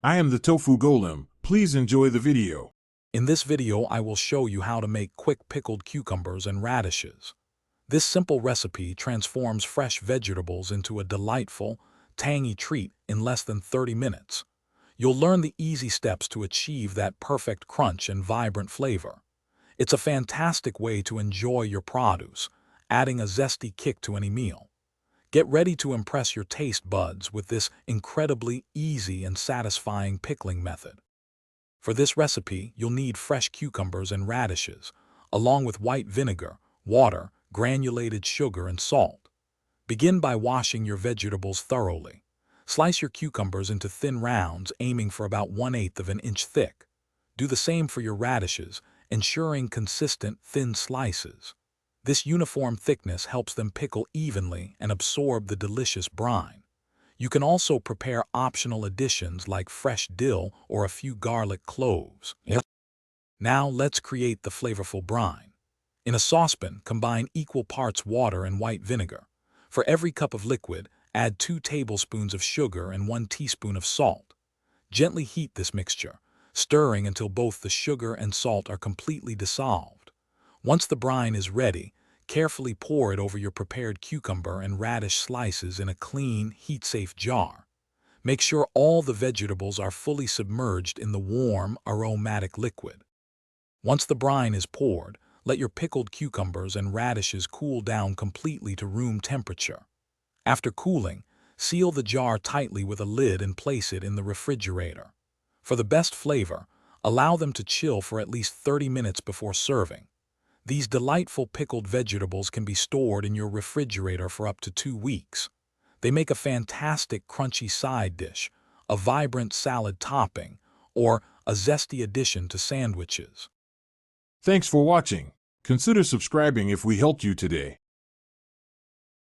I am the Tofu Golem. Please enjoy the video. In this video, I will show you how to make quick pickled cucumbers and radishes. This simple recipe transforms fresh vegetables into a delightful, tangy treat in less than 30 minutes. You'll learn the easy steps to achieve that perfect crunch and vibrant flavor. It's a fantastic way to enjoy your produce, adding a zesty kick to any meal. Get ready to impress your taste buds with this incredibly easy and satisfying pickling method. For this recipe, you'll need fresh cucumbers and radishes, along with white vinegar, water, granulated sugar, and salt. Begin by washing your vegetables thoroughly. Slice your cucumbers into thin rounds, aiming for about 1/8 of an inch thick. Do the same for your radishes, ensuring consistent, thin slices. This uniform thickness helps them pickle evenly and absorb the delicious brine. You can also prepare optional additions like fresh dill or a few garlic cloves. Now let's create the flavorful brine. In a saucepan, combine equal parts water and white vinegar. For every cup of liquid, add 2 tablespoons of sugar and 1 teaspoon of salt. Gently heat this mixture, stirring until both the sugar and salt are completely dissolved. Once the brine is ready, carefully pour it over your prepared cucumber and radish slices in a clean, heat-safe jar. Make sure all the vegetables are fully submerged in the warm, aromatic liquid. Once the brine is poured, let your pickled cucumbers and radishes cool down completely to room temperature. After cooling, seal the jar tightly with a lid and place it in the refrigerator. For the best flavor, allow them to chill for at least 30 minutes before serving. These delightful pickled vegetables can be stored in your refrigerator for up to 2 weeks. They make a fantastic crunchy side dish, a vibrant salad topping, or a zesty addition to sandwiches. Thanks for watching. Consider subscribing if we helped you today.